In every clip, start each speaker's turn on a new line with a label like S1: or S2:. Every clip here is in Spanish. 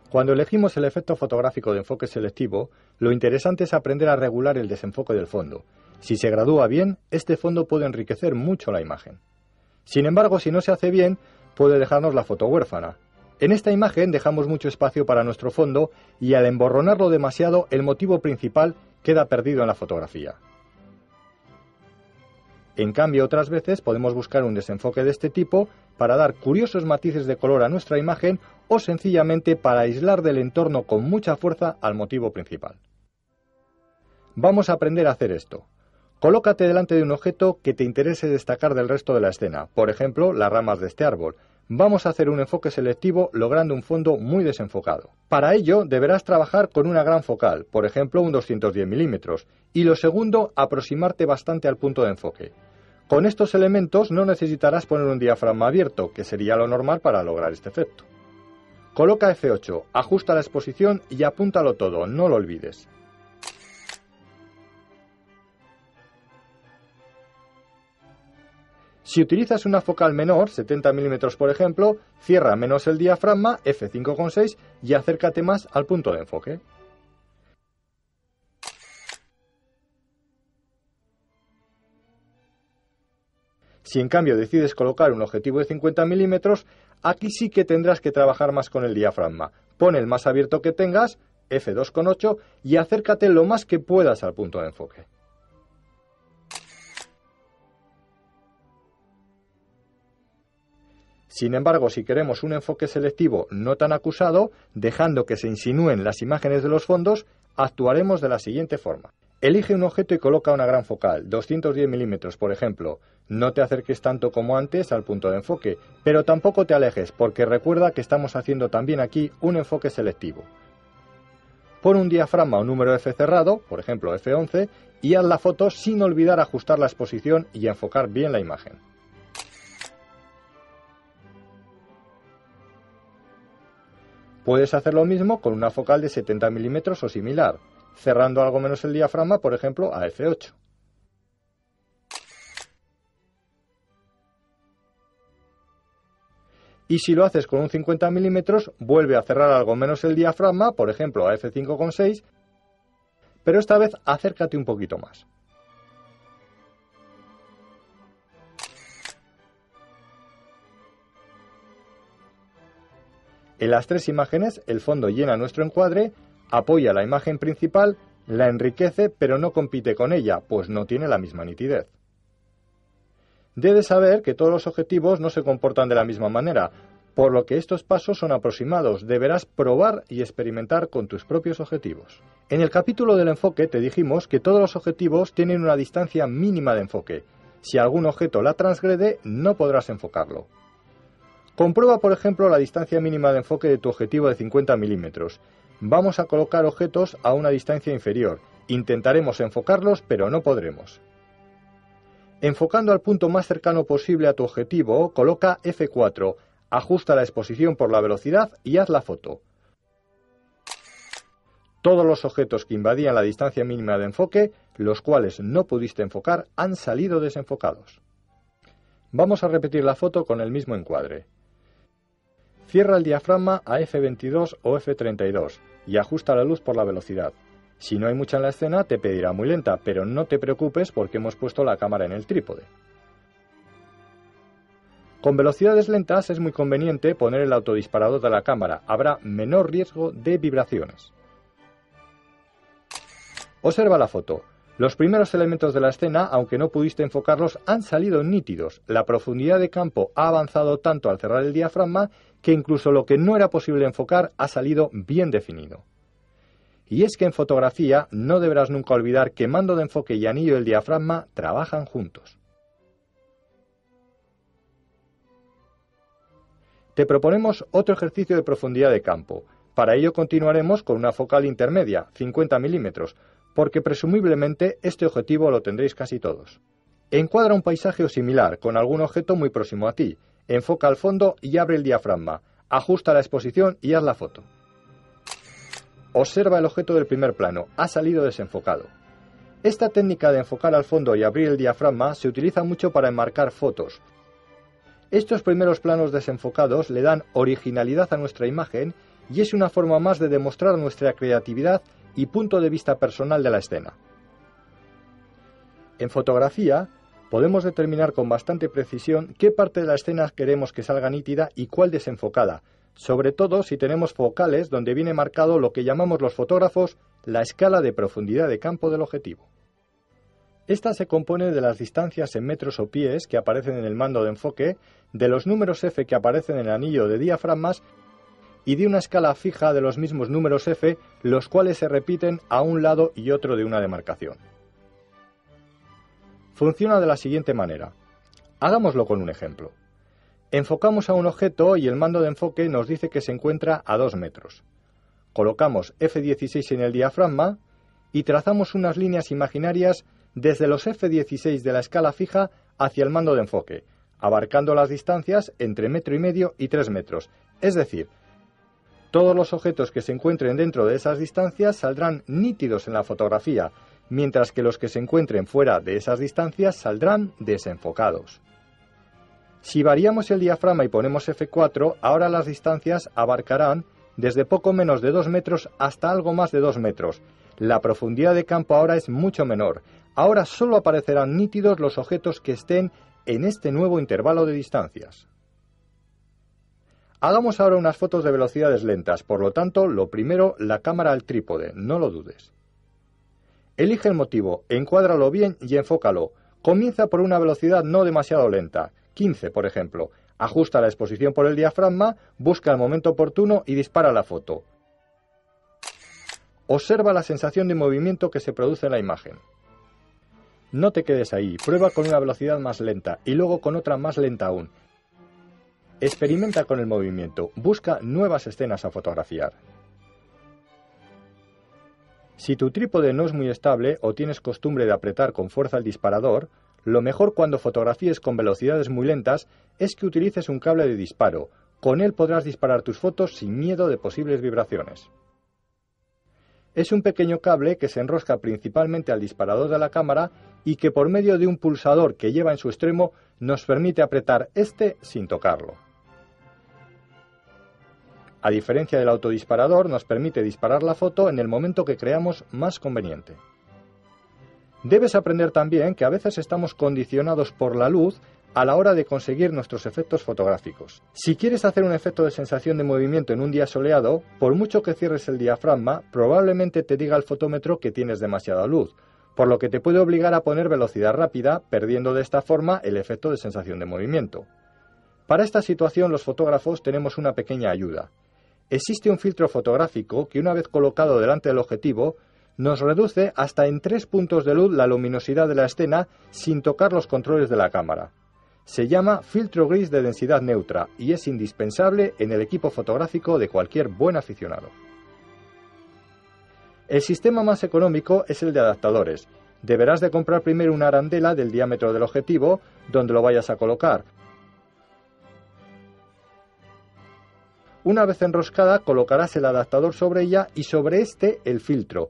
S1: Cuando elegimos el efecto fotográfico de enfoque selectivo, lo interesante es aprender a regular el desenfoque del fondo. Si se gradúa bien, este fondo puede enriquecer mucho la imagen. Sin embargo, si no se hace bien, puede dejarnos la foto huérfana. En esta imagen dejamos mucho espacio para nuestro fondo y al emborronarlo demasiado, el motivo principal queda perdido en la fotografía. En cambio, otras veces podemos buscar un desenfoque de este tipo para dar curiosos matices de color a nuestra imagen o sencillamente para aislar del entorno con mucha fuerza al motivo principal. Vamos a aprender a hacer esto. Colócate delante de un objeto que te interese destacar del resto de la escena, por ejemplo, las ramas de este árbol. Vamos a hacer un enfoque selectivo logrando un fondo muy desenfocado. Para ello deberás trabajar con una gran focal, por ejemplo un 210 mm, y lo segundo, aproximarte bastante al punto de enfoque. Con estos elementos no necesitarás poner un diafragma abierto, que sería lo normal para lograr este efecto. Coloca F8, ajusta la exposición y apúntalo todo, no lo olvides. Si utilizas una focal menor, 70 mm por ejemplo, cierra menos el diafragma, F5,6 y acércate más al punto de enfoque. Si en cambio decides colocar un objetivo de 50 mm, aquí sí que tendrás que trabajar más con el diafragma. Pon el más abierto que tengas, F2,8, y acércate lo más que puedas al punto de enfoque. Sin embargo, si queremos un enfoque selectivo no tan acusado, dejando que se insinúen las imágenes de los fondos, actuaremos de la siguiente forma. Elige un objeto y coloca una gran focal, 210 mm por ejemplo. No te acerques tanto como antes al punto de enfoque, pero tampoco te alejes, porque recuerda que estamos haciendo también aquí un enfoque selectivo. Pon un diafragma o número F cerrado, por ejemplo F11, y haz la foto sin olvidar ajustar la exposición y enfocar bien la imagen. Puedes hacer lo mismo con una focal de 70 mm o similar, cerrando algo menos el diafragma, por ejemplo, a F8. Y si lo haces con un 50 mm, vuelve a cerrar algo menos el diafragma, por ejemplo, a F5,6, pero esta vez acércate un poquito más. En las tres imágenes, el fondo llena nuestro encuadre, apoya la imagen principal, la enriquece, pero no compite con ella, pues no tiene la misma nitidez. Debes saber que todos los objetivos no se comportan de la misma manera, por lo que estos pasos son aproximados. Deberás probar y experimentar con tus propios objetivos. En el capítulo del enfoque te dijimos que todos los objetivos tienen una distancia mínima de enfoque. Si algún objeto la transgrede, no podrás enfocarlo. Comprueba, por ejemplo, la distancia mínima de enfoque de tu objetivo de 50 mm. Vamos a colocar objetos a una distancia inferior. Intentaremos enfocarlos, pero no podremos. Enfocando al punto más cercano posible a tu objetivo, coloca F4, ajusta la exposición por la velocidad y haz la foto. Todos los objetos que invadían la distancia mínima de enfoque, los cuales no pudiste enfocar, han salido desenfocados. Vamos a repetir la foto con el mismo encuadre. Cierra el diafragma a F22 o F32 y ajusta la luz por la velocidad. Si no hay mucha en la escena, te pedirá muy lenta, pero no te preocupes porque hemos puesto la cámara en el trípode. Con velocidades lentas es muy conveniente poner el autodisparador de la cámara, habrá menor riesgo de vibraciones. Observa la foto. Los primeros elementos de la escena, aunque no pudiste enfocarlos, han salido nítidos. La profundidad de campo ha avanzado tanto al cerrar el diafragma que incluso lo que no era posible enfocar ha salido bien definido. Y es que en fotografía no deberás nunca olvidar que mando de enfoque y anillo del diafragma trabajan juntos. Te proponemos otro ejercicio de profundidad de campo. Para ello continuaremos con una focal intermedia, 50 mm, porque presumiblemente este objetivo lo tendréis casi todos. Encuadra un paisaje o similar con algún objeto muy próximo a ti, enfoca al fondo y abre el diafragma, ajusta la exposición y haz la foto. Observa el objeto del primer plano, ha salido desenfocado. Esta técnica de enfocar al fondo y abrir el diafragma se utiliza mucho para enmarcar fotos. Estos primeros planos desenfocados le dan originalidad a nuestra imagen y es una forma más de demostrar nuestra creatividad y punto de vista personal de la escena. En fotografía, podemos determinar con bastante precisión qué parte de la escena queremos que salga nítida y cuál desenfocada, sobre todo si tenemos focales donde viene marcado lo que llamamos los fotógrafos la escala de profundidad de campo del objetivo. Esta se compone de las distancias en metros o pies que aparecen en el mando de enfoque, de los números F que aparecen en el anillo de diafragmas y de una escala fija de los mismos números F, los cuales se repiten a un lado y otro de una demarcación. Funciona de la siguiente manera. Hagámoslo con un ejemplo. Enfocamos a un objeto y el mando de enfoque nos dice que se encuentra a 2 metros. Colocamos F16 en el diafragma y trazamos unas líneas imaginarias desde los F16 de la escala fija hacia el mando de enfoque, abarcando las distancias entre 1,5 metros y 3 metros. Es decir, todos los objetos que se encuentren dentro de esas distancias saldrán nítidos en la fotografía, mientras que los que se encuentren fuera de esas distancias saldrán desenfocados. Si variamos el diafragma y ponemos F4, ahora las distancias abarcarán desde poco menos de 2 metros hasta algo más de 2 metros. La profundidad de campo ahora es mucho menor. Ahora solo aparecerán nítidos los objetos que estén en este nuevo intervalo de distancias. Hagamos ahora unas fotos de velocidades lentas, por lo tanto, lo primero, la cámara al trípode, no lo dudes. Elige el motivo, encuádralo bien y enfócalo. Comienza por una velocidad no demasiado lenta, 15 por ejemplo. Ajusta la exposición por el diafragma, busca el momento oportuno y dispara la foto. Observa la sensación de movimiento que se produce en la imagen. No te quedes ahí, prueba con una velocidad más lenta y luego con otra más lenta aún. Experimenta con el movimiento, busca nuevas escenas a fotografiar. Si tu trípode no es muy estable o tienes costumbre de apretar con fuerza el disparador, lo mejor cuando fotografíes con velocidades muy lentas es que utilices un cable de disparo. Con él podrás disparar tus fotos sin miedo de posibles vibraciones. Es un pequeño cable que se enrosca principalmente al disparador de la cámara y que por medio de un pulsador que lleva en su extremo nos permite apretar este sin tocarlo. A diferencia del autodisparador, nos permite disparar la foto en el momento que creamos más conveniente. Debes aprender también que a veces estamos condicionados por la luz a la hora de conseguir nuestros efectos fotográficos. Si quieres hacer un efecto de sensación de movimiento en un día soleado, por mucho que cierres el diafragma, probablemente te diga el fotómetro que tienes demasiada luz, por lo que te puede obligar a poner velocidad rápida, perdiendo de esta forma el efecto de sensación de movimiento. Para esta situación los fotógrafos tenemos una pequeña ayuda. Existe un filtro fotográfico que una vez colocado delante del objetivo nos reduce hasta en 3 puntos de luz la luminosidad de la escena sin tocar los controles de la cámara. Se llama filtro gris de densidad neutra y es indispensable en el equipo fotográfico de cualquier buen aficionado. El sistema más económico es el de adaptadores. Deberás de comprar primero una arandela del diámetro del objetivo donde lo vayas a colocar. Una vez enroscada, colocarás el adaptador sobre ella y sobre este el filtro.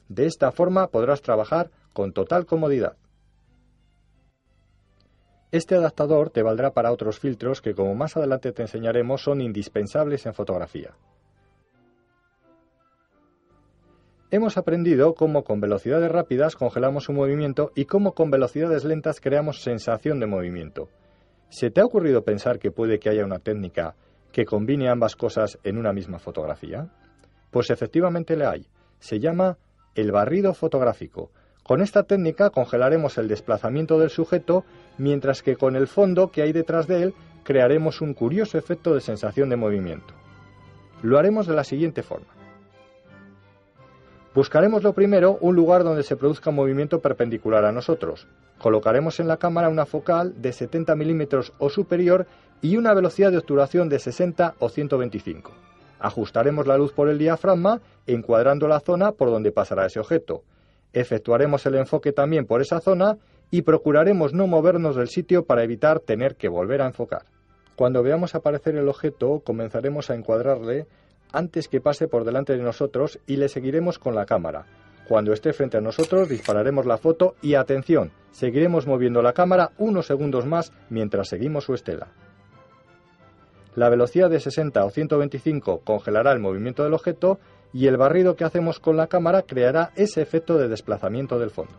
S1: De esta forma podrás trabajar con total comodidad. Este adaptador te valdrá para otros filtros que, como más adelante te enseñaremos, son indispensables en fotografía. Hemos aprendido cómo con velocidades rápidas congelamos un movimiento y cómo con velocidades lentas creamos sensación de movimiento. ¿Se te ha ocurrido pensar que puede que haya una técnica que combine ambas cosas en una misma fotografía? Pues efectivamente la hay. Se llama el barrido fotográfico. Con esta técnica congelaremos el desplazamiento del sujeto, mientras que con el fondo que hay detrás de él crearemos un curioso efecto de sensación de movimiento. Lo haremos de la siguiente forma. Buscaremos lo primero un lugar donde se produzca un movimiento perpendicular a nosotros. Colocaremos en la cámara una focal de 70 milímetros o superior y una velocidad de obturación de 60 o 125. Ajustaremos la luz por el diafragma, encuadrando la zona por donde pasará ese objeto. Efectuaremos el enfoque también por esa zona y procuraremos no movernos del sitio para evitar tener que volver a enfocar. Cuando veamos aparecer el objeto, comenzaremos a encuadrarle antes que pase por delante de nosotros y le seguiremos con la cámara. Cuando esté frente a nosotros dispararemos la foto y atención, seguiremos moviendo la cámara unos segundos más mientras seguimos su estela. la velocidad de 60 o 125 congelará el movimiento del objeto y el barrido que hacemos con la cámara creará ese efecto de desplazamiento del fondo.